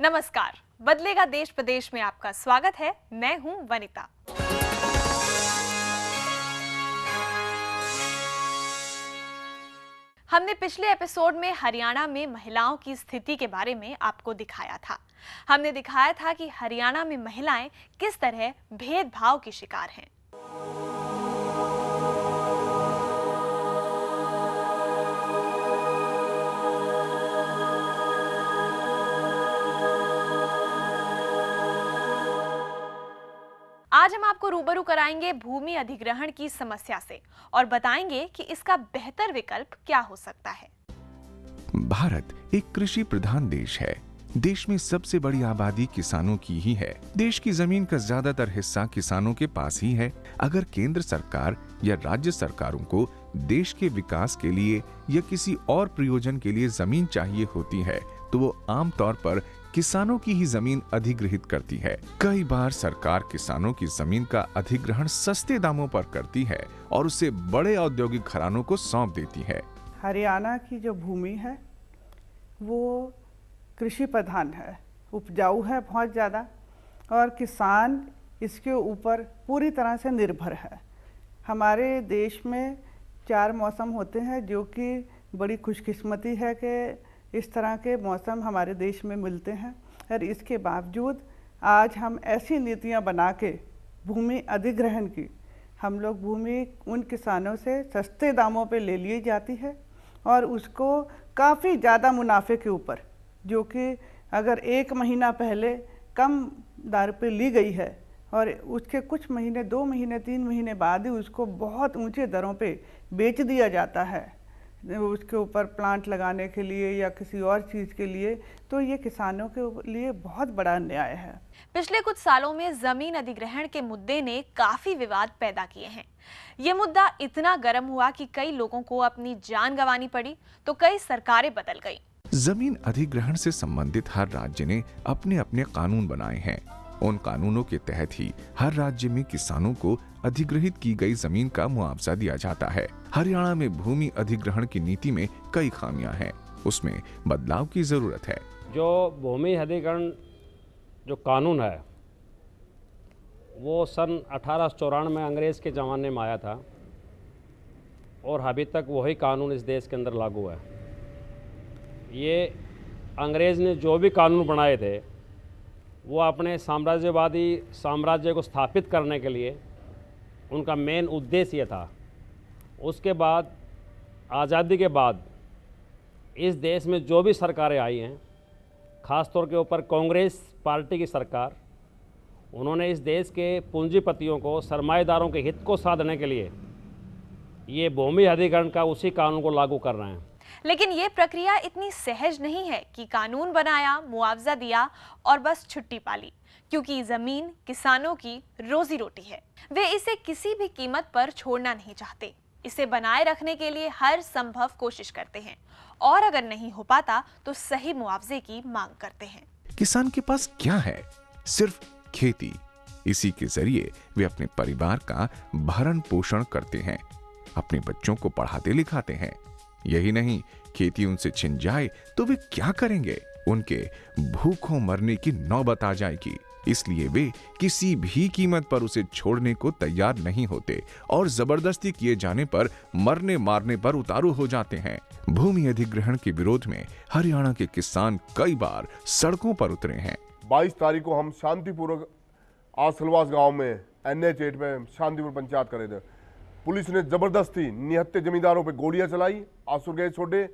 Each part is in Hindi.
नमस्कार, बदलेगा देश प्रदेश में आपका स्वागत है। मैं हूं वनिता। हमने पिछले एपिसोड में हरियाणा में महिलाओं की स्थिति के बारे में आपको दिखाया था। हमने दिखाया था कि हरियाणा में महिलाएं किस तरह भेदभाव की शिकार हैं। आज हम आपको रूबरू कराएंगे भूमि अधिग्रहण की समस्या से और बताएंगे कि इसका बेहतर विकल्प क्या हो सकता है। भारत एक कृषि प्रधान देश है। देश में सबसे बड़ी आबादी किसानों की ही है। देश की जमीन का ज्यादातर हिस्सा किसानों के पास ही है। अगर केंद्र सरकार या राज्य सरकारों को देश के विकास के लिए या किसी और प्रयोजन के लिए जमीन चाहिए होती है तो वो आमतौर पर किसानों की ही जमीन अधिग्रहित करती है। कई बार सरकार किसानों की जमीन का अधिग्रहण सस्ते दामों पर करती है और उसे बड़े औद्योगिक घरानों को सौंप देती है। हरियाणा की जो भूमि है वो कृषि प्रधान है, उपजाऊ है बहुत ज़्यादा, और किसान इसके ऊपर पूरी तरह से निर्भर है। हमारे देश में 4 मौसम होते हैं जो कि बड़ी खुशकिस्मती है कि इस तरह के मौसम हमारे देश में मिलते हैं। और इसके बावजूद आज हम ऐसी नीतियां बना के भूमि अधिग्रहण की, हम लोग भूमि उन किसानों से सस्ते दामों पे ले ली जाती है और उसको काफ़ी ज़्यादा मुनाफे के ऊपर, जो कि अगर 1 महीना पहले कम दर पे ली गई है और उसके कुछ महीने, 2 महीने, 3 महीने बाद ही उसको बहुत ऊंचे दरों पे बेच दिया जाता है उसके ऊपर प्लांट लगाने के लिए या किसी और चीज़ के लिए, तो ये किसानों के लिए बहुत बड़ा अन्याय है। पिछले कुछ सालों में जमीन अधिग्रहण के मुद्दे ने काफी विवाद पैदा किए हैं। ये मुद्दा इतना गर्म हुआ कि कई लोगों को अपनी जान गंवानी पड़ी तो कई सरकारें बदल गई। जमीन अधिग्रहण से संबंधित हर राज्य ने अपने अपने कानून बनाए हैं। उन कानूनों के तहत ही हर राज्य में किसानों को अधिग्रहित की गई जमीन का मुआवजा दिया जाता है। हरियाणा में भूमि अधिग्रहण की नीति में कई खामियां हैं, उसमें बदलाव की जरूरत है। जो भूमि अधिग्रहण जो कानून है वो सन 1894 में अंग्रेज़ के ज़माने में आया था और अभी तक वही कानून इस देश के अंदर लागू है। ये अंग्रेज़ ने जो भी कानून बनाए थे वो अपने साम्राज्यवादी साम्राज्य को स्थापित करने के लिए उनका मेन उद्देश्य ये था। उसके बाद आज़ादी के बाद इस देश में जो भी सरकारें आई हैं, ख़ास तौर के ऊपर कांग्रेस पार्टी की सरकार, उन्होंने इस देश के पूंजीपतियों को, सरमाएदारों के हित को साधने के लिए ये भूमि अधिग्रहण का उसी कानून को लागू कर रहे हैं। लेकिन ये प्रक्रिया इतनी सहज नहीं है कि कानून बनाया, मुआवजा दिया और बस छुट्टी पाली, क्योंकि जमीन किसानों की रोजी रोटी है। वे इसे किसी भी कीमत पर छोड़ना नहीं चाहते। इसे बनाए रखने के लिए हर संभव कोशिश करते हैं और अगर नहीं हो पाता तो सही मुआवजे की मांग करते हैं। किसान के पास क्या है? सिर्फ खेती। इसी के जरिए वे अपने परिवार का भरण पोषण करते हैं, अपने बच्चों को पढ़ाते लिखाते हैं। यही नहीं, खेती उनसे छिन जाए तो वे क्या करेंगे? उनके भूखों मरने की नौबत आ जाएगी। इसलिए वे किसी भी कीमत पर उसे छोड़ने को तैयार नहीं होते और जबरदस्ती किए जाने पर मरने मारने पर उतारू हो जाते हैं। भूमि अधिग्रहण के विरोध में हरियाणा के किसान कई बार सड़कों पर उतरे हैं। 22 तारीख को हम शांतिपूर्वक आसलवास गांव में NH 8 में शांतिपूर्वक पंचायत करे थे। पुलिस ने जबरदस्ती निहत्ते जमींदारों पे गोलियां चलाई, आंसू गैस छोड़े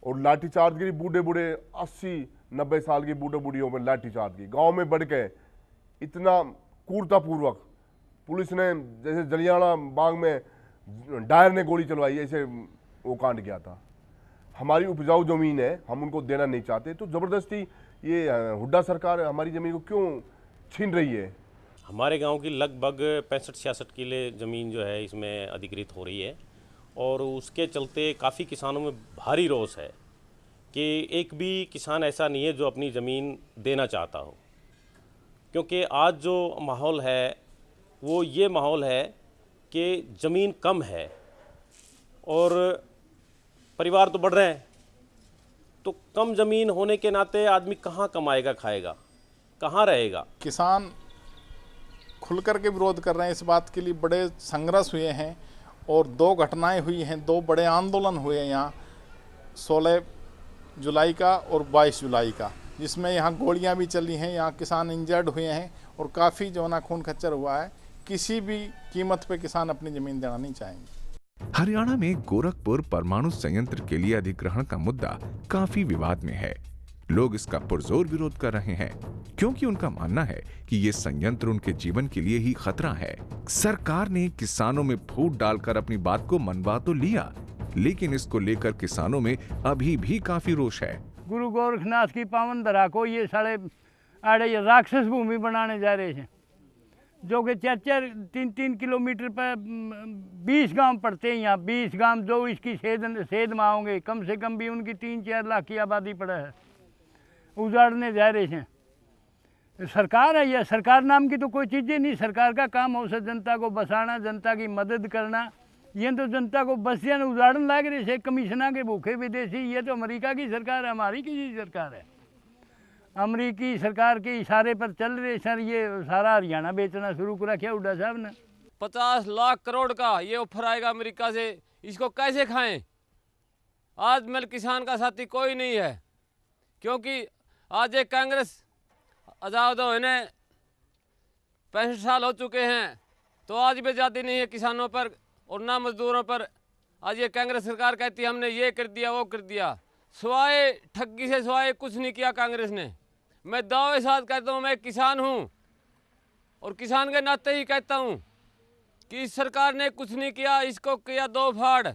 और लाठीचार्ज की। बूढ़े बूढ़े 80-90 साल की बूढ़े बूढ़ियों पर लाठीचार्ज की। गांव में बढ़ के इतना क्रूरतापूर्वक पुलिस ने, जैसे जलियांवाला बाग में डायर ने गोली चलवाई, ऐसे वो कांड किया था। हमारी उपजाऊ जमीन है, हम उनको देना नहीं चाहते, तो जबरदस्ती ये हुड्डा सरकार हमारी जमीन को क्यों छीन रही है? हमारे गांव की लगभग 65-66 किले ज़मीन जो है इसमें अधिकृत हो रही है और उसके चलते काफ़ी किसानों में भारी रोष है कि एक भी किसान ऐसा नहीं है जो अपनी ज़मीन देना चाहता हो, क्योंकि आज जो माहौल है वो ये माहौल है कि ज़मीन कम है और परिवार तो बढ़ रहे हैं, तो कम ज़मीन होने के नाते आदमी कहाँ कमाएगा, खाएगा, कहाँ रहेगा। किसान खुल कर के विरोध कर रहे हैं। इस बात के लिए बड़े संघर्ष हुए हैं और 2 घटनाएं हुई हैं, 2 बड़े आंदोलन हुए हैं यहाँ, 16 जुलाई का और 22 जुलाई का, जिसमें यहाँ गोलियां भी चली हैं, यहाँ किसान इंजर्ड हुए हैं और काफ़ी जो ना खून खच्चर हुआ है। किसी भी कीमत पे किसान अपनी ज़मीन देना नहीं चाहेंगे। हरियाणा में गोरखपुर परमाणु संयंत्र के लिए अधिग्रहण का मुद्दा काफी विवाद में है। लोग इसका पुरजोर विरोध कर रहे हैं क्योंकि उनका मानना है कि ये संयंत्र उनके जीवन के लिए ही खतरा है। सरकार ने किसानों में फूट डालकर अपनी बात को मनवा तो लिया, लेकिन इसको लेकर किसानों में अभी भी काफी रोष है। गुरु गोरखनाथ की पावन धरा को ये साढ़े आड़े राक्षस भूमि बनाने जा रहे हैं, जो कि 4-3 किलोमीटर पर 20 गांव पड़ते हैं। यहाँ 20 गांव जो इसकी सेध में होंगे, कम से कम भी उनकी 3-4 लाख की आबादी पड़ा है, उजाड़ने जा रहे हैं। सरकार है, यह सरकार नाम की तो कोई चीज़ें नहीं। सरकार का काम हो जनता को बसाना, जनता की मदद करना। ये तो जनता को बस या उजाड़न लाग रहे से कमीशना के भूखे विदेशी। ये तो अमेरिका की सरकार है, हमारी की सरकार है। अमेरिकी सरकार के इशारे पर चल रहे सर। ये सारा हरियाणा बेचना शुरू कर रखा हुड्डा साहब ने। 50 लाख करोड़ का ये ऑफर आएगा अमेरिका से, इसको कैसे खाएं? आज मिल किसान का साथी कोई नहीं है, क्योंकि आज एक कांग्रेस आज़ाद हो इन्हें 65 साल हो चुके हैं, तो आज भी आज़ादी नहीं है किसानों पर और ना मजदूरों पर। आज ये कांग्रेस सरकार कहती है हमने ये कर दिया, वो कर दिया, सिवाय ठगी से सिवाय कुछ नहीं किया कांग्रेस ने। मैं दावे साथ कहता हूँ, मैं किसान हूँ और किसान के नाते ही कहता हूँ कि इस सरकार ने कुछ नहीं किया, इसको किया 2 फाड़।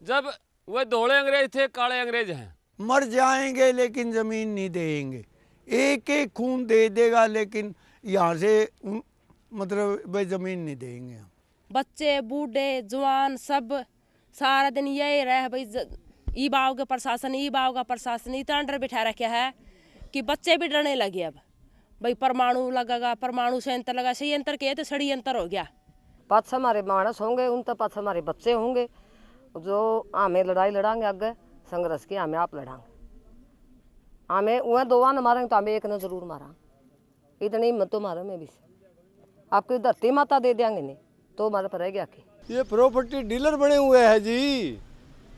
जब वे धोले अंग्रेज थे, काले अंग्रेज हैं। मर जाएंगे लेकिन ज़मीन नहीं देंगे, एक एक खून दे देगा लेकिन यहाँ से मतलब वे ज़मीन नहीं देंगे। बच्चे बूढ़े जवान सब सारा दिन यही रहे भाई, ई बाव का प्रशासन, ई बाव का प्रशासन इतना डर बिठा रखा है कि बच्चे भी डरने लगे। अब भाई परमाणु लगेगा, परमाणु संयंत्र लगा, संयंत्र के तो षड्यंत्र हो गया। पास हमारे मानस होंगे, उन तो पास हमारे बच्चे होंगे जो हमें लड़ाई लड़ाएंगे, आगे संघर्ष की हमें आप लड़ाएंगे। हमें वह 2 न मारेंगे तो हमें 1 न जरूर मारा। इतनी हिम्मत तो मारो में भी आपकी धरती माता दे देंगे नहीं तो हमारे पर रह गया कि ये प्रॉपर्टी डीलर बने हुए हैं जी।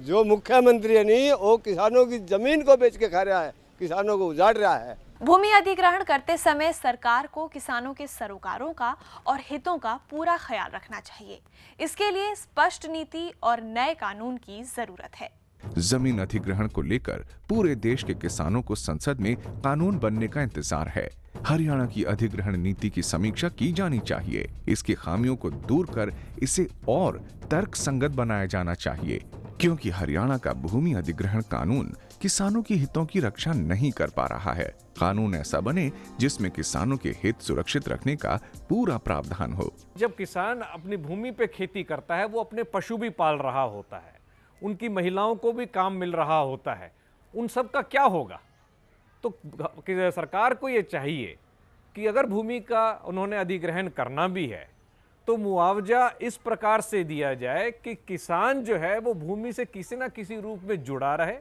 जो मुख्यमंत्री है नहीं, वो किसानों की जमीन को बेच के खा रहा है, किसानों को उजाड़ रहा है। भूमि अधिग्रहण करते समय सरकार को किसानों के सरोकारों का और हितों का पूरा ख्याल रखना चाहिए। इसके लिए स्पष्ट नीति और नए कानून की जरूरत है। जमीन अधिग्रहण को लेकर पूरे देश के किसानों को संसद में कानून बनने का इंतजार है। हरियाणा की अधिग्रहण नीति की समीक्षा की जानी चाहिए। इसकी खामियों को दूर कर इसे और तर्कसंगत बनाया जाना चाहिए, क्योंकि हरियाणा का भूमि अधिग्रहण कानून किसानों के हितों की रक्षा नहीं कर पा रहा है। कानून ऐसा बने जिसमें किसानों के हित सुरक्षित रखने का पूरा प्रावधान हो। जब किसान अपनी भूमि पे खेती करता है, वो अपने पशु भी पाल रहा होता है, उनकी महिलाओं को भी काम मिल रहा होता है, उन सब का क्या होगा? तो सरकार को ये चाहिए कि अगर भूमि का उन्होंने अधिग्रहण करना भी है तो मुआवजा इस प्रकार से दिया जाए कि किसान जो है वो भूमि से किसी ना किसी रूप में जुड़ा रहे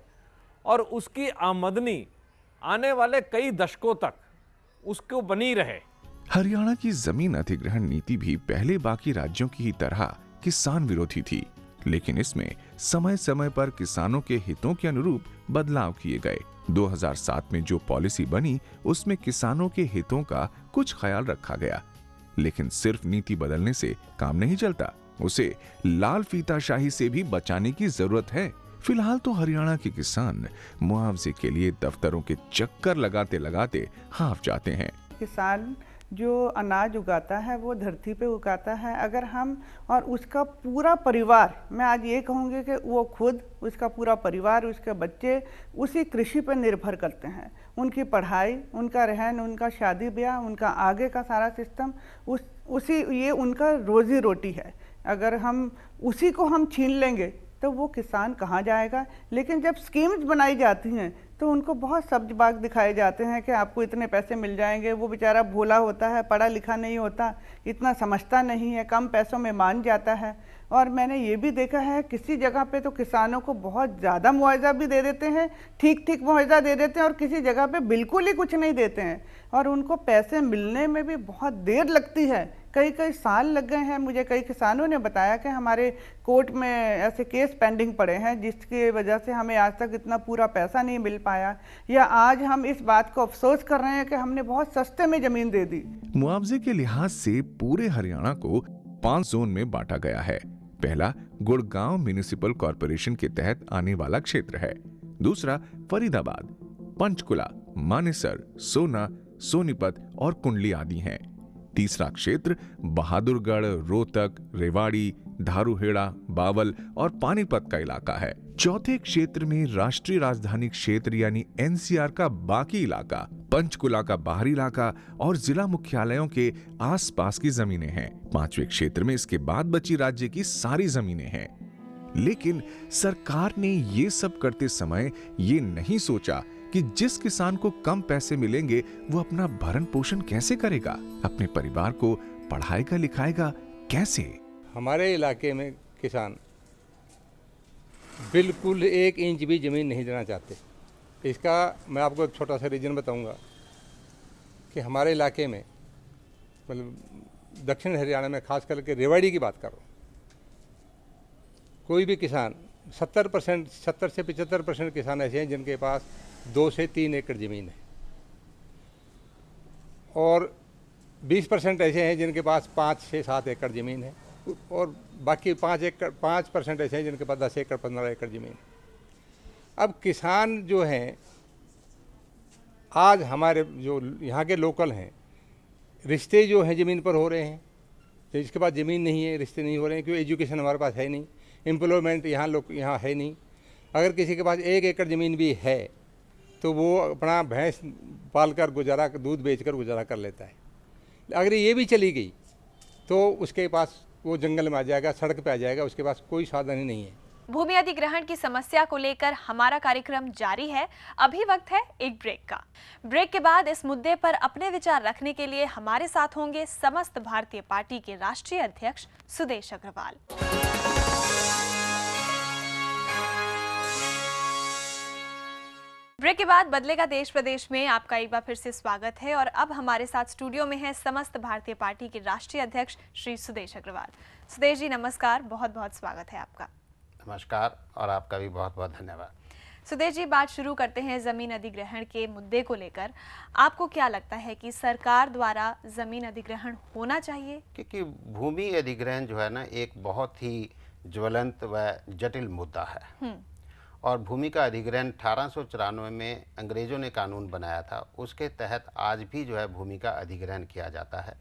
और उसकी आमदनी आने वाले कई दशकों तक उसको बनी रहे। हरियाणा की जमीन अधिग्रहण नीति भी पहले बाकी राज्यों की ही तरह किसान विरोधी थी, लेकिन इसमें समय समय पर किसानों के हितों के अनुरूप बदलाव किए गए। 2007 में जो पॉलिसी बनी उसमें किसानों के हितों का कुछ ख्याल रखा गया, लेकिन सिर्फ नीति बदलने से काम नहीं चलता, उसे लाल फीताशाही से भी बचाने की जरूरत है। फिलहाल तो हरियाणा के किसान मुआवजे के लिए दफ्तरों के चक्कर लगाते लगाते हाफ जाते हैं। किसान जो अनाज उगाता है वो धरती पे उगाता है। अगर हम और उसका पूरा परिवार, मैं आज ये कहूँगी कि वो खुद, उसका पूरा परिवार, उसके बच्चे उसी कृषि पर निर्भर करते हैं। उनकी पढ़ाई, उनका रहन, उनका शादी ब्याह, उनका आगे का सारा सिस्टम ये उनका रोजी रोटी है। अगर हम उसी को हम छीन लेंगे तो वो किसान कहाँ जाएगा? लेकिन जब स्कीम्स बनाई जाती हैं तो उनको बहुत सब्ज बाग दिखाए जाते हैं कि आपको इतने पैसे मिल जाएंगे। वो बेचारा भोला होता है, पढ़ा लिखा नहीं होता, इतना समझता नहीं है, कम पैसों में मान जाता है। और मैंने ये भी देखा है किसी जगह पे तो किसानों को बहुत ज़्यादा मुआवजा भी दे देते हैं, ठीक ठीक मुआवजा दे देते हैं, और किसी जगह पे बिल्कुल ही कुछ नहीं देते हैं और उनको पैसे मिलने में भी बहुत देर लगती है। कई कई साल लग गए हैं। मुझे कई किसानों ने बताया कि हमारे कोर्ट में ऐसे केस पेंडिंग पड़े हैं जिसकी वजह से हमें आज तक इतना पूरा पैसा नहीं मिल पाया, या आज हम इस बात को अफसोस कर रहे हैं कि हमने बहुत सस्ते में ज़मीन दे दी। मुआवजे के लिहाज से पूरे हरियाणा को 5 जोन में बांटा गया है। पहला गुड़गांव म्युनिसिपल कॉर्पोरेशन के तहत आने वाला क्षेत्र है। दूसरा फरीदाबाद, पंचकुला, मानेसर, सोना, सोनीपत और कुंडली आदि हैं। तीसरा क्षेत्र बहादुरगढ़, रोहतक, रेवाड़ी, धारूहेड़ा, बावल और पानीपत का इलाका है। चौथे क्षेत्र में राष्ट्रीय राजधानी क्षेत्र यानी एनसीआर का बाकी इलाका, पंचकुला का बाहरी इलाका और जिला मुख्यालयों के आसपास की जमीनें हैं। पांचवें क्षेत्र में इसके बाद बची राज्य की सारी जमीनें हैं। लेकिन सरकार ने ये सब करते समय ये नहीं सोचा कि जिस किसान को कम पैसे मिलेंगे वो अपना भरण पोषण कैसे करेगा, अपने परिवार को पढ़ाएगा लिखाएगा कैसे। हमारे इलाके में किसान बिल्कुल 1 इंच भी ज़मीन नहीं देना चाहते। इसका मैं आपको एक छोटा सा रीजन बताऊंगा कि हमारे इलाके में मतलब दक्षिण हरियाणा में खास करके रेवाड़ी की बात करो, कोई भी किसान 70 से 75% किसान ऐसे हैं जिनके पास 2 से 3 एकड़ ज़मीन है और 20% ऐसे हैं जिनके पास 5 से 7 एकड़ ज़मीन है और बाकी 5% ऐसे हैं जिनके पास 10 एकड़ 15 एकड़ ज़मीन है। अब किसान जो हैं आज हमारे जो यहाँ के लोकल हैं, रिश्ते जो हैं ज़मीन पर हो रहे हैं, तो जिसके पास ज़मीन नहीं है रिश्ते नहीं हो रहे हैं क्योंकि एजुकेशन हमारे पास है नहीं, एम्प्लॉयमेंट यहाँ है नहीं। अगर किसी के पास 1 एकड़ ज़मीन भी है तो वो अपना भैंस पाल कर गुजारा, दूध बेचकर गुजारा कर लेता है। अगर ये भी चली गई तो उसके पास वो जंगल में आ जाएगा, सड़क पे आ जाएगा, उसके पास कोई साधन ही नहीं है। भूमि अधिग्रहण की समस्या को लेकर हमारा कार्यक्रम जारी है। अभी वक्त है एक ब्रेक का। ब्रेक के बाद इस मुद्दे पर अपने विचार रखने के लिए हमारे साथ होंगे समस्त भारतीय पार्टी के राष्ट्रीय अध्यक्ष सुदेश अग्रवाल। ब्रेक के बाद बदलेगा देश प्रदेश में आपका एक बार फिर से स्वागत है और अब हमारे साथ स्टूडियो में है समस्त भारतीय पार्टी के राष्ट्रीय अध्यक्ष श्री सुदेश अग्रवाल। सुदेश जी नमस्कार, बहुत बहुत स्वागत है आपका। नमस्कार और आपका भी बहुत बहुत धन्यवाद। सुदेश जी, बात शुरू करते हैं जमीन अधिग्रहण के मुद्दे को लेकर। आपको क्या लगता है कि सरकार द्वारा जमीन अधिग्रहण होना चाहिए? क्योंकि भूमि अधिग्रहण जो है ना एक बहुत ही ज्वलंत व जटिल मुद्दा है और भूमि का अधिग्रहण 1894 में अंग्रेजों ने कानून बनाया था, उसके तहत आज भी जो है भूमि का अधिग्रहण किया जाता है।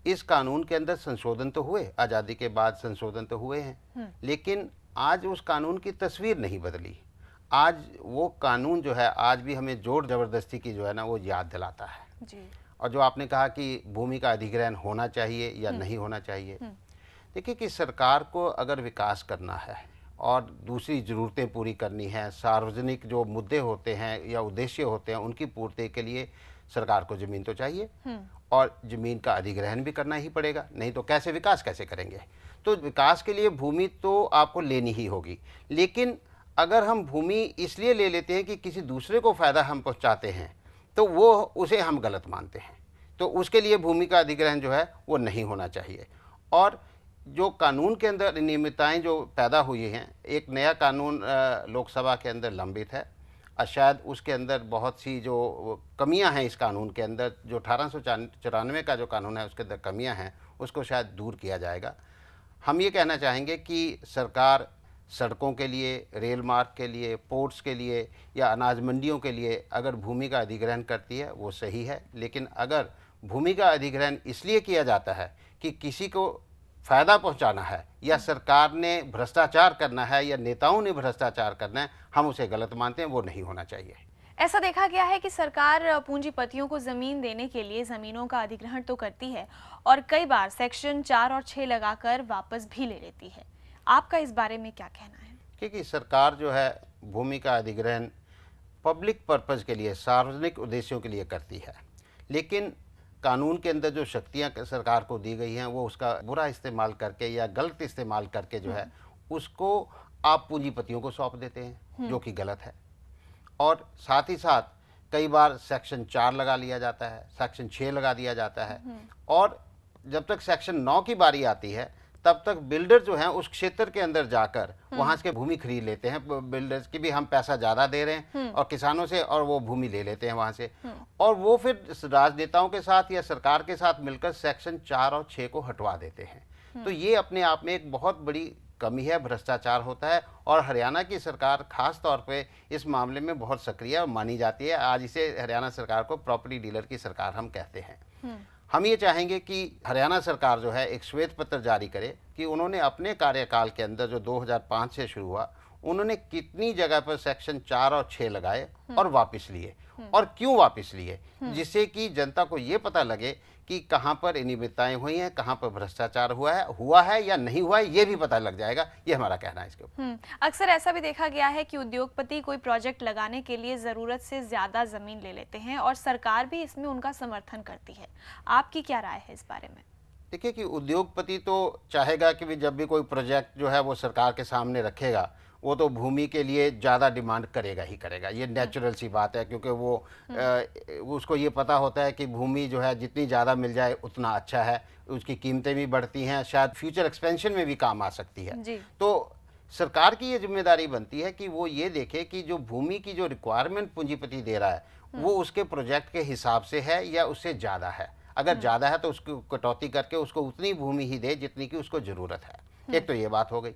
इस कानून के अंदर संशोधन तो हुए, आज़ादी के बाद संशोधन तो हुए हैं, लेकिन आज उस कानून की तस्वीर नहीं बदली। आज वो कानून जो है आज भी हमें जोर जबरदस्ती की जो है ना वो याद दिलाता है जी। और जो आपने कहा कि भूमि का अधिग्रहण होना चाहिए या नहीं होना चाहिए, देखिए कि सरकार को अगर विकास करना है और दूसरी ज़रूरतें पूरी करनी है, सार्वजनिक जो मुद्दे होते हैं या उद्देश्य होते हैं उनकी पूर्ति के लिए सरकार को ज़मीन तो चाहिए और ज़मीन का अधिग्रहण भी करना ही पड़ेगा, नहीं तो कैसे विकास कैसे करेंगे। तो विकास के लिए भूमि तो आपको लेनी ही होगी, लेकिन अगर हम भूमि इसलिए ले लेते हैं कि किसी दूसरे को फ़ायदा हम पहुँचाते हैं तो वो उसे हम गलत मानते हैं, तो उसके लिए भूमि का अधिग्रहण जो है वो नहीं होना चाहिए। और जो कानून के अंदर अनियमितताएँ जो पैदा हुई हैं, एक नया कानून लोकसभा के अंदर लंबित है और शायद उसके अंदर बहुत सी जो कमियां हैं इस कानून के अंदर, जो 1894 का जो कानून है उसके अंदर कमियां हैं, उसको शायद दूर किया जाएगा। हम ये कहना चाहेंगे कि सरकार सड़कों के लिए, रेल मार्ग के लिए, पोर्ट्स के लिए या अनाज मंडियों के लिए अगर भूमि का अधिग्रहण करती है वो सही है, लेकिन अगर भूमि का अधिग्रहण इसलिए किया जाता है कि किसी को फ़ायदा पहुंचाना है या सरकार ने भ्रष्टाचार करना है या नेताओं ने भ्रष्टाचार करना है, हम उसे गलत मानते हैं, वो नहीं होना चाहिए। ऐसा देखा गया है कि सरकार पूंजीपतियों को जमीन देने के लिए जमीनों का अधिग्रहण तो करती है और कई बार सेक्शन 4 और 6 लगाकर वापस भी ले लेती है। आपका इस बारे में क्या कहना है? क्योंकि सरकार जो है भूमि का अधिग्रहण पब्लिक पर्पज़ के लिए, सार्वजनिक उद्देश्यों के लिए करती है, लेकिन कानून के अंदर जो शक्तियां सरकार को दी गई हैं वो उसका बुरा इस्तेमाल करके या गलत इस्तेमाल करके जो है उसको आप पूंजीपतियों को सौंप देते हैं, जो कि गलत है। और साथ ही साथ कई बार सेक्शन 4 लगा लिया जाता है, सेक्शन 6 लगा दिया जाता है, और जब तक सेक्शन 9 की बारी आती है तब तक बिल्डर जो हैं उस क्षेत्र के अंदर जाकर वहां से भूमि खरीद लेते हैं। बिल्डर्स की भी हम पैसा ज़्यादा दे रहे हैं और किसानों से, और वो भूमि ले लेते हैं वहां से, और वो फिर राजनेताओं के साथ या सरकार के साथ मिलकर सेक्शन 4 और 6 को हटवा देते हैं। तो ये अपने आप में एक बहुत बड़ी कमी है, भ्रष्टाचार होता है, और हरियाणा की सरकार खास तौर पे इस मामले में बहुत सक्रिय मानी जाती है। आज इसे हरियाणा सरकार को प्रॉपर्टी डीलर की सरकार हम कहते हैं। हम ये चाहेंगे कि हरियाणा सरकार जो है एक श्वेत पत्र जारी करे कि उन्होंने अपने कार्यकाल के अंदर जो 2005 से शुरू हुआ, उन्होंने कितनी जगह पर सेक्शन 4 और 6 लगाए और वापस लिए, और क्यों वापस लिए, जिससे कि जनता को ये पता लगे कि कहाँ पर अनियमितताएं हुई हैं, कहाँ पर भ्रष्टाचार हुआ है या नहीं हुआ है, ये भी पता लग जाएगा। ये हमारा कहना है इसके ऊपर। अक्सर ऐसा भी देखा गया है कि उद्योगपति कोई प्रोजेक्ट लगाने के लिए जरूरत से ज्यादा जमीन ले लेते हैं और सरकार भी इसमें उनका समर्थन करती है। आपकी क्या राय है इस बारे में? देखिए कि उद्योगपति तो चाहेगा कि जब भी कोई प्रोजेक्ट जो है वो सरकार के सामने रखेगा, वो तो भूमि के लिए ज़्यादा डिमांड करेगा ही करेगा। ये नेचुरल सी बात है, क्योंकि वो उसको ये पता होता है कि भूमि जो है जितनी ज़्यादा मिल जाए उतना अच्छा है, उसकी कीमतें भी बढ़ती हैं, शायद फ्यूचर एक्सपेंशन में भी काम आ सकती है। तो सरकार की ये जिम्मेदारी बनती है कि वो ये देखे कि जो भूमि की जो रिक्वायरमेंट पूंजीपति दे रहा है वो उसके प्रोजेक्ट के हिसाब से है या उससे ज़्यादा है। अगर ज़्यादा है तो उसकी कटौती करके उसको उतनी भूमि ही दे जितनी की उसको ज़रूरत है। एक तो ये बात हो गई।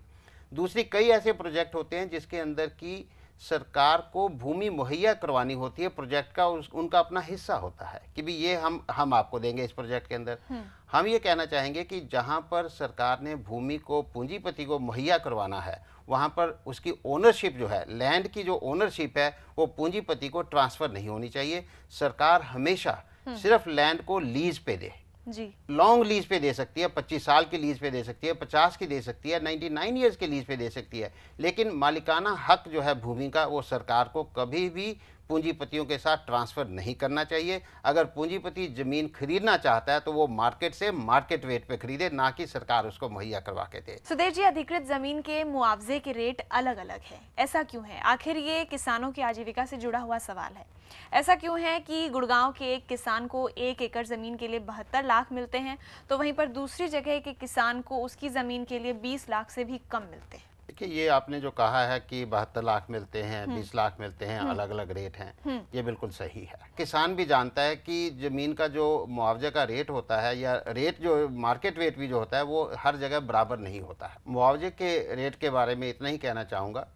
दूसरी, कई ऐसे प्रोजेक्ट होते हैं जिसके अंदर की सरकार को भूमि मुहैया करवानी होती है, प्रोजेक्ट का उनका अपना हिस्सा होता है कि भी ये हम आपको देंगे इस प्रोजेक्ट के अंदर। हम ये कहना चाहेंगे कि जहाँ पर सरकार ने भूमि को पूंजीपति को मुहैया करवाना है, वहाँ पर उसकी ओनरशिप जो है, लैंड की जो ओनरशिप है, वो पूंजीपति को ट्रांसफ़र नहीं होनी चाहिए। सरकार हमेशा सिर्फ लैंड को लीज पे दे, लॉन्ग लीज पे दे सकती है, 25 साल की लीज पे दे सकती है, 50 की दे सकती है, 99 ईयर्स की लीज पे दे सकती है, लेकिन मालिकाना हक जो है भूमि का वो सरकार को कभी भी पूंजीपतियों के साथ ट्रांसफ़र नहीं करना चाहिए। अगर पूंजीपति ज़मीन खरीदना चाहता है तो वो मार्केट से मार्केट रेट पे खरीदे, ना कि सरकार उसको मुहैया करवा के दे। सुदेव जी, अधिकृत ज़मीन के मुआवजे के रेट अलग अलग है, ऐसा क्यों है? आखिर ये किसानों की आजीविका से जुड़ा हुआ सवाल है। ऐसा क्यों है कि गुड़गांव के एक किसान को 1 एकड़ ज़मीन के लिए 72 लाख मिलते हैं, तो वहीं पर दूसरी जगह के किसान को उसकी ज़मीन के लिए 20 लाख से भी कम मिलते हैं? देखिए, ये आपने जो कहा है कि 72 लाख मिलते हैं, 20 लाख मिलते हैं, अलग अलग रेट हैं, ये बिल्कुल सही है। किसान भी जानता है कि ज़मीन का जो मुआवजे का रेट होता है या रेट जो मार्केट रेट भी जो होता है वो हर जगह बराबर नहीं होता है। मुआवजे के रेट के बारे में इतना ही कहना चाहूँगा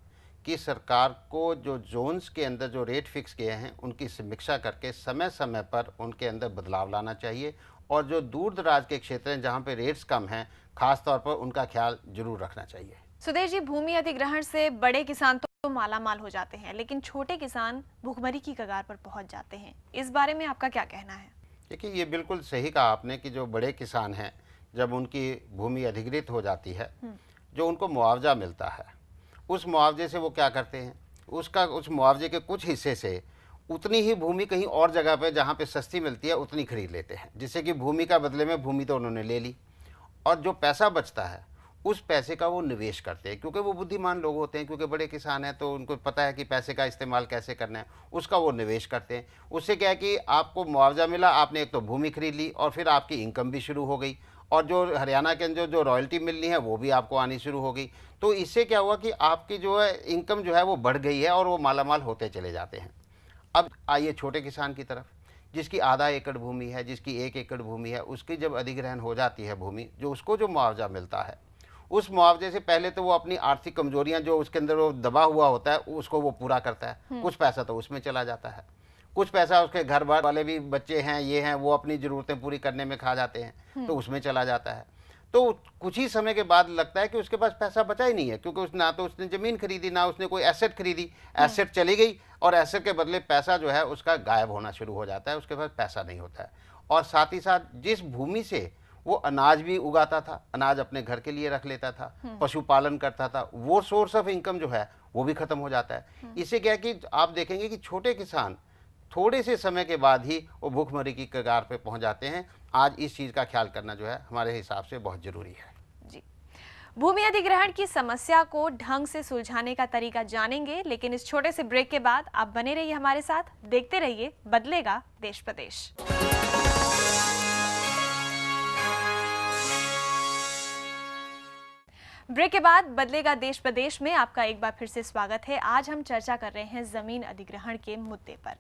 कि सरकार को जो जोन्स के अंदर जो रेट फिक्स किए हैं उनकी समीक्षा करके समय समय पर उनके अंदर बदलाव लाना चाहिए, और जो दूर दराज के क्षेत्र हैं जहाँ पे रेट्स कम हैं, खास तौर पर उनका ख्याल जरूर रखना चाहिए। सुदेव जी, भूमि अधिग्रहण से बड़े किसान तो माला माल हो जाते हैं, लेकिन छोटे किसान भूखमरी की कगार पर पहुंच जाते हैं। इस बारे में आपका क्या कहना है? देखिए, ये बिल्कुल सही कहा आपने कि जो बड़े किसान हैं, जब उनकी भूमि अधिग्रहित हो जाती है, जो उनको मुआवजा मिलता है, उस मुआवजे से वो क्या करते हैं, उस मुआवजे के कुछ हिस्से से उतनी ही भूमि कहीं और जगह पे जहाँ पे सस्ती मिलती है उतनी खरीद लेते हैं, जिससे कि भूमि का बदले में भूमि तो उन्होंने ले ली, और जो पैसा बचता है उस पैसे का वो निवेश करते हैं, क्योंकि वो बुद्धिमान लोग होते हैं, क्योंकि बड़े किसान हैं तो उनको पता है कि पैसे का इस्तेमाल कैसे करना है, उसका वो निवेश करते हैं। उससे क्या है कि आपको मुआवजा मिला, आपने एक तो भूमि खरीद ली और फिर आपकी इनकम भी शुरू हो गई, और जो हरियाणा के अंदर जो रॉयल्टी मिलनी है वो भी आपको आनी शुरू हो गई। तो इससे क्या हुआ कि आपकी जो है इनकम जो है वो बढ़ गई है और वो मालामाल होते चले जाते हैं। अब आइए छोटे किसान की तरफ, जिसकी आधा एकड़ भूमि है, जिसकी 1 एकड़ भूमि है, उसकी जब अधिग्रहण हो जाती है भूमि, जो उसको जो मुआवजा मिलता है, उस मुआवजे से पहले तो वो अपनी आर्थिक कमजोरियां जो उसके अंदर वो दबा हुआ होता है उसको वो पूरा करता है। कुछ पैसा तो उसमें चला जाता है, कुछ पैसा उसके घर बार वाले भी बच्चे हैं, ये हैं, वो अपनी ज़रूरतें पूरी करने में खा जाते हैं, तो उसमें चला जाता है। तो कुछ ही समय के बाद लगता है कि उसके पास पैसा बचा ही नहीं है, क्योंकि ना तो उसने ज़मीन खरीदी, ना उसने कोई एसेट खरीदी, एसेट चली गई और एसेट के बदले पैसा जो है उसका गायब होना शुरू हो जाता है, उसके पास पैसा नहीं होता है। और साथ ही साथ जिस भूमि से वो अनाज भी उगाता था, अनाज अपने घर के लिए रख लेता था, पशुपालन करता था, वो सोर्स ऑफ इनकम जो है वो भी खत्म हो जाता है। इससे क्या है कि आप देखेंगे कि छोटे किसान थोड़े से समय के बाद ही वो भूखमरी की कगार पे पहुंच जाते हैं। आज इस चीज़ का ख्याल करना जो है हमारे हिसाब से बहुत ज़रूरी है। जी, भूमि अधिग्रहण की समस्या को ढंग से सुलझाने का तरीका जानेंगे, लेकिन इस छोटे से ब्रेक के बाद आप बने रहिए हमारे साथ, देखते रहिए बदलेगा देश प्रदेश। ब्रेक के बाद बदलेगा देश प्रदेश में आपका एक बार फिर से स्वागत है। आज हम चर्चा कर रहे हैं जमीन अधिग्रहण के मुद्दे पर।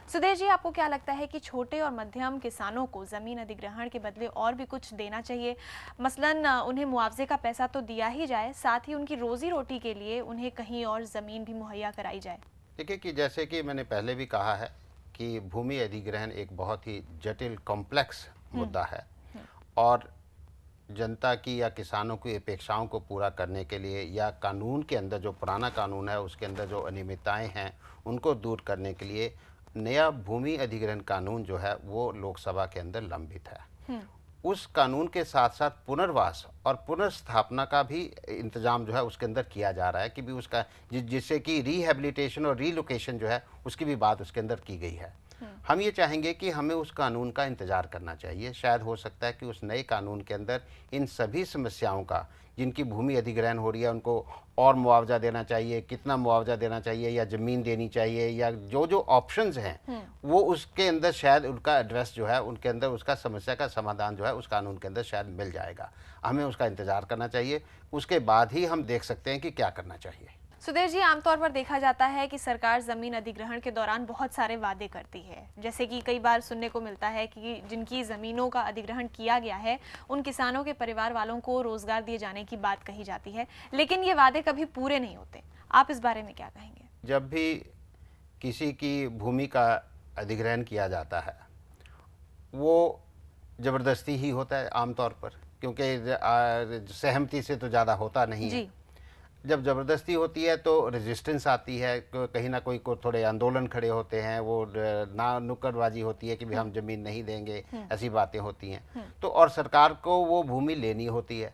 सुदेश जी, आपको क्या लगता है कि छोटे और मध्यम किसानों को जमीन अधिग्रहण के बदले और भी कुछ देना चाहिए? मसलन उन्हें मुआवजे का पैसा तो दिया ही जाए, साथ ही उनकी रोजी रोटी के लिए उन्हें कहीं और जमीन भी मुहैया कराई जाए। देखिए कि जैसे कि मैंने पहले भी कहा है कि भूमि अधिग्रहण एक बहुत ही जटिल कॉम्प्लेक्स मुद्दा है और जनता की या किसानों की अपेक्षाओं को पूरा करने के लिए या कानून के अंदर जो पुराना कानून है उसके अंदर जो अनियमितताएं हैं उनको दूर करने के लिए नया भूमि अधिग्रहण कानून जो है वो लोकसभा के अंदर लंबित है। उस कानून के साथ साथ पुनर्वास और पुनर्स्थापना का भी इंतजाम जो है उसके अंदर किया जा रहा है कि भी उसका जिससे कि रिहेबिलिटेशन और रीलोकेशन जो है उसकी भी बात उसके अंदर की गई है। हम ये चाहेंगे कि हमें उस कानून का इंतज़ार करना चाहिए। शायद हो सकता है कि उस नए कानून के अंदर इन सभी समस्याओं का, जिनकी भूमि अधिग्रहण हो रही है, उनको और मुआवजा देना चाहिए, कितना मुआवजा देना चाहिए या ज़मीन देनी चाहिए या जो जो ऑप्शंस हैं वो उसके अंदर शायद उनका एड्रेस जो है उनके अंदर उसका समस्या का समाधान जो है उस कानून के अंदर शायद मिल जाएगा। हमें उसका इंतज़ार करना चाहिए, उसके बाद ही हम देख सकते हैं कि क्या करना चाहिए। सुदेश जी, आमतौर पर देखा जाता है कि सरकार जमीन अधिग्रहण के दौरान बहुत सारे वादे करती है, जैसे कि कई बार सुनने को मिलता है कि जिनकी जमीनों का अधिग्रहण किया गया है उन किसानों के परिवार वालों को रोजगार दिए जाने की बात कही जाती है, लेकिन ये वादे कभी पूरे नहीं होते। आप इस बारे में क्या कहेंगे? जब भी किसी की भूमि का अधिग्रहण किया जाता है वो ज़बरदस्ती ही होता है आमतौर पर, क्योंकि सहमति से तो ज़्यादा होता नहीं है। जब ज़बरदस्ती होती है तो रेजिस्टेंस आती है, कहीं ना कोई को थोड़े आंदोलन खड़े होते हैं, वो ना नुक्कड़बाजी होती है कि भी हम ज़मीन नहीं देंगे, ऐसी बातें होती हैं। तो और सरकार को वो भूमि लेनी होती है,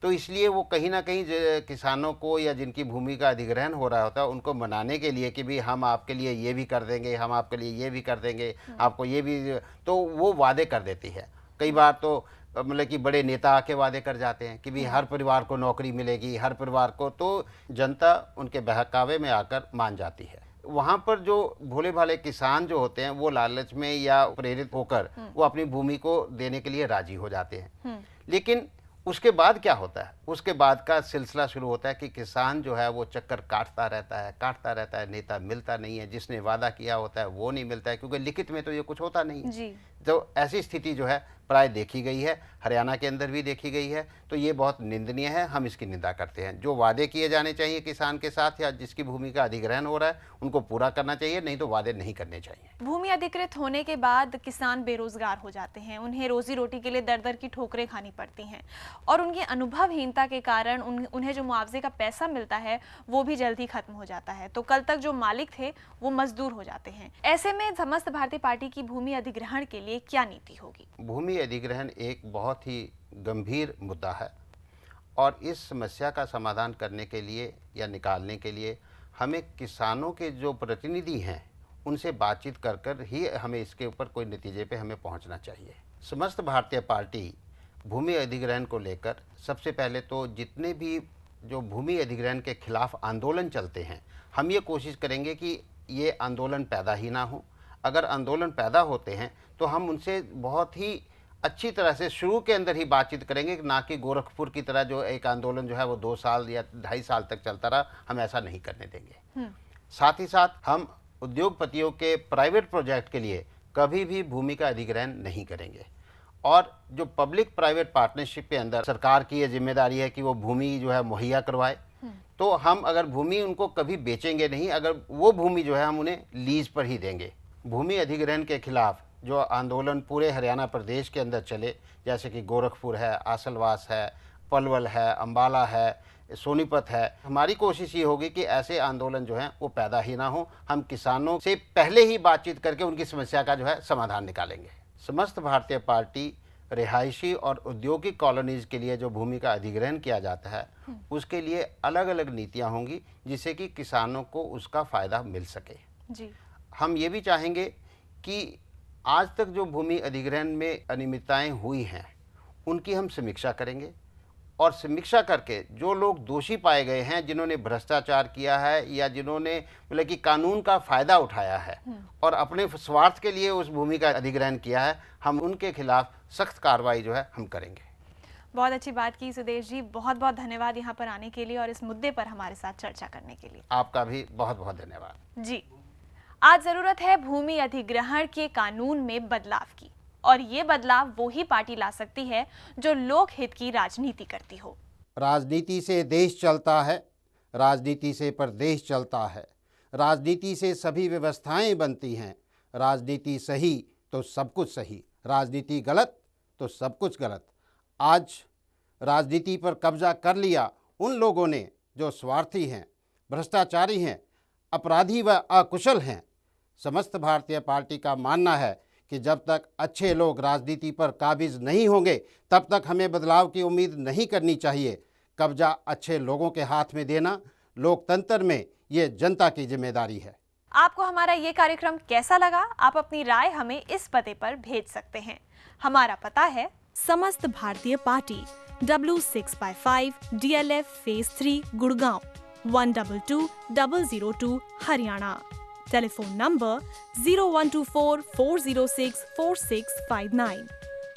तो इसलिए वो कहीं ना कहीं किसानों को या जिनकी भूमि का अधिग्रहण हो रहा होता है उनको मनाने के लिए कि भी हम आपके लिए ये भी कर देंगे, हम आपके लिए ये भी कर देंगे, आपको ये भी, तो वो वादे कर देती है। कई बार तो मतलब कि बड़े नेता आके वादे कर जाते हैं कि भी हर परिवार को नौकरी मिलेगी, हर परिवार को, तो जनता उनके बहकावे में आकर मान जाती है। वहाँ पर जो भोले भाले किसान जो होते हैं वो लालच में या प्रेरित होकर वो अपनी भूमि को देने के लिए राजी हो जाते हैं। लेकिन उसके बाद क्या होता है? उसके बाद का सिलसिला शुरू होता है कि किसान जो है वो चक्कर काटता रहता है, नेता मिलता नहीं है, जिसने वादा किया होता है वो नहीं मिलता है, क्योंकि लिखित में तो ये कुछ होता नहीं है। तो ऐसी स्थिति जो है प्राय देखी गई है, हरियाणा के अंदर भी देखी गई है, तो ये बहुत निंदनीय है, हम इसकी निंदा करते हैं। जो वादे किए जाने चाहिए किसान के साथ या जिसकी भूमि का अधिग्रहण हो रहा है उनको पूरा करना चाहिए, नहीं तो वादे नहीं करने चाहिए। भूमि अधिकृत होने के बाद किसान बेरोजगार हो जाते हैं, उन्हें रोजी रोटी के लिए दर दर की ठोकरें खानी पड़ती हैं और उनकी अनुभवहीनता के कारण उन्हें जो मुआवजे का पैसा मिलता है वो भी जल्दी खत्म हो जाता है, तो कल तक जो मालिक थे वो मजदूर हो जाते हैं। ऐसे में समस्त भारतीय पार्टी की भूमि अधिग्रहण के लिए क्या नीति होगी? भूमि अधिग्रहण एक बहुत ही गंभीर मुद्दा है और इस समस्या का समाधान करने के लिए या निकालने के लिए हमें किसानों के जो प्रतिनिधि हैं उनसे बातचीत कर कर ही हमें इसके ऊपर कोई नतीजे पे हमें पहुंचना चाहिए। समस्त भारतीय पार्टी भूमि अधिग्रहण को लेकर सबसे पहले तो जितने भी जो भूमि अधिग्रहण के खिलाफ आंदोलन चलते हैं हम ये कोशिश करेंगे कि ये आंदोलन पैदा ही ना हो। अगर आंदोलन पैदा होते हैं तो हम उनसे बहुत ही अच्छी तरह से शुरू के अंदर ही बातचीत करेंगे, ना कि गोरखपुर की तरह जो एक आंदोलन जो है वो 2 साल या 2.5 साल तक चलता रहा, हम ऐसा नहीं करने देंगे। साथ ही साथ हम उद्योगपतियों के प्राइवेट प्रोजेक्ट के लिए कभी भी भूमि का अधिग्रहण नहीं करेंगे और जो पब्लिक प्राइवेट पार्टनरशिप के अंदर सरकार की ये जिम्मेदारी है कि वो भूमि जो है मुहैया करवाए, तो हम अगर भूमि उनको कभी बेचेंगे नहीं, अगर वो भूमि जो है हम उन्हें लीज पर ही देंगे। भूमि अधिग्रहण के खिलाफ जो आंदोलन पूरे हरियाणा प्रदेश के अंदर चले, जैसे कि गोरखपुर है, आसलवास है, पलवल है, अम्बाला है, सोनीपत है, हमारी कोशिश ये होगी कि ऐसे आंदोलन जो हैं वो पैदा ही ना हो। हम किसानों से पहले ही बातचीत करके उनकी समस्या का जो है समाधान निकालेंगे। समस्त भारतीय पार्टी रिहायशी और औद्योगिक कॉलोनीज के लिए जो भूमि का अधिग्रहण किया जाता है उसके लिए अलग अलग नीतियाँ होंगी जिससे कि किसानों को उसका फ़ायदा मिल सके। हम ये भी चाहेंगे कि आज तक जो भूमि अधिग्रहण में अनियमितताएं हुई हैं उनकी हम समीक्षा करेंगे और समीक्षा करके जो लोग दोषी पाए गए हैं, जिन्होंने भ्रष्टाचार किया है या जिन्होंने मतलब कि कानून का फ़ायदा उठाया है और अपने स्वार्थ के लिए उस भूमि का अधिग्रहण किया है, हम उनके खिलाफ सख्त कार्रवाई जो है हम करेंगे। बहुत अच्छी बात की सुदेश जी, बहुत बहुत धन्यवाद यहाँ पर आने के लिए और इस मुद्दे पर हमारे साथ चर्चा करने के लिए। आपका भी बहुत बहुत धन्यवाद जी। आज जरूरत है भूमि अधिग्रहण के कानून में बदलाव की, और ये बदलाव वो ही पार्टी ला सकती है जो लोक हित की राजनीति करती हो। राजनीति से देश चलता है, राजनीति से प्रदेश चलता है, राजनीति से सभी व्यवस्थाएं बनती हैं। राजनीति सही तो सब कुछ सही, राजनीति गलत तो सब कुछ गलत। आज राजनीति पर कब्जा कर लिया उन लोगों ने जो स्वार्थी हैं, भ्रष्टाचारी हैं, अपराधी व अकुशल हैं। समस्त भारतीय पार्टी का मानना है कि जब तक अच्छे लोग राजनीति पर काबिज नहीं होंगे तब तक हमें बदलाव की उम्मीद नहीं करनी चाहिए। कब्जा अच्छे लोगों के हाथ में देना लोकतंत्र में ये जनता की जिम्मेदारी है। आपको हमारा ये कार्यक्रम कैसा लगा? आप अपनी राय हमें इस पते पर भेज सकते हैं। हमारा पता है समस्त भारतीय party, W6/5 DLF Phase 3 Gurgaon, 122-002 Haryana. Telephone number 0124-406-4659।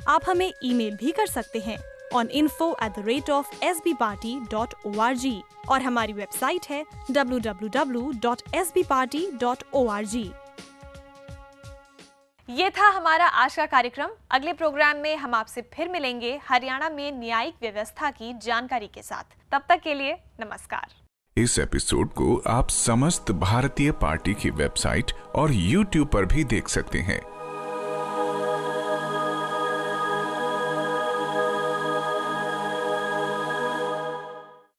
आप हमें ईमेल भी कर सकते हैं on info@sbparty.org और हमारी वेबसाइट है www.sbparty.org। ये था हमारा आज का कार्यक्रम। अगले प्रोग्राम में हम आपसे फिर मिलेंगे हरियाणा में न्यायिक व्यवस्था की जानकारी के साथ। तब तक के लिए नमस्कार। इस एपिसोड को आप समस्त भारतीय पार्टी की वेबसाइट और YouTube पर भी देख सकते हैं।